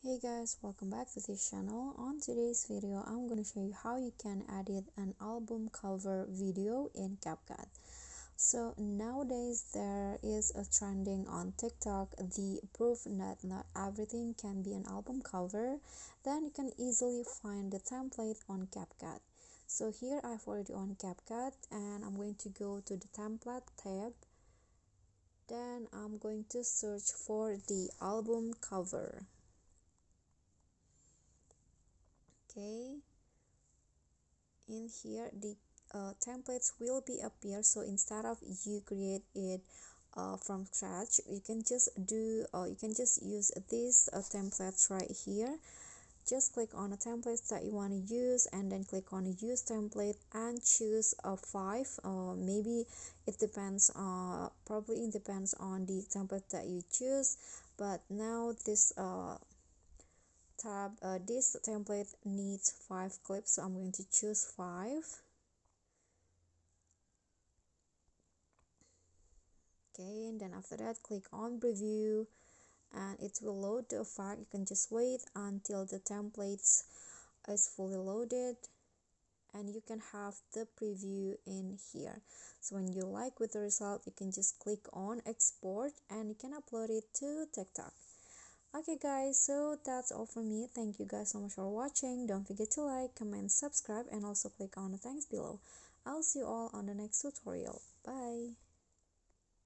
Hey guys, welcome back to this channel. On today's video, I'm going to show you how you can edit an album cover video in CapCut. So nowadays there is a trending on TikTok, the proof that not everything can be an album cover. Then you can easily find the template on CapCut. So here I've already on CapCut and I'm going to go to the template tab. Then I'm going to search for the album cover. Okay, in here the templates will be appear. So instead of you create it from scratch, you can just use these templates right here. Just click on the templates that you want to use and then click on use template and choose a 5. Maybe it depends, probably it depends on the template that you choose, but now this template needs 5 clips, so I'm going to choose 5. Okay, and then after that click on preview and it will load the effect. You can just wait until the templates is fully loaded and you can have the preview in here. So when you like with the result, you can just click on export and you can upload it to TikTok. Okay guys, so that's all from me. Thank you guys so much for watching. Don't forget to like, comment, subscribe and also click on the thanks below. I'll see you all on the next tutorial. Bye.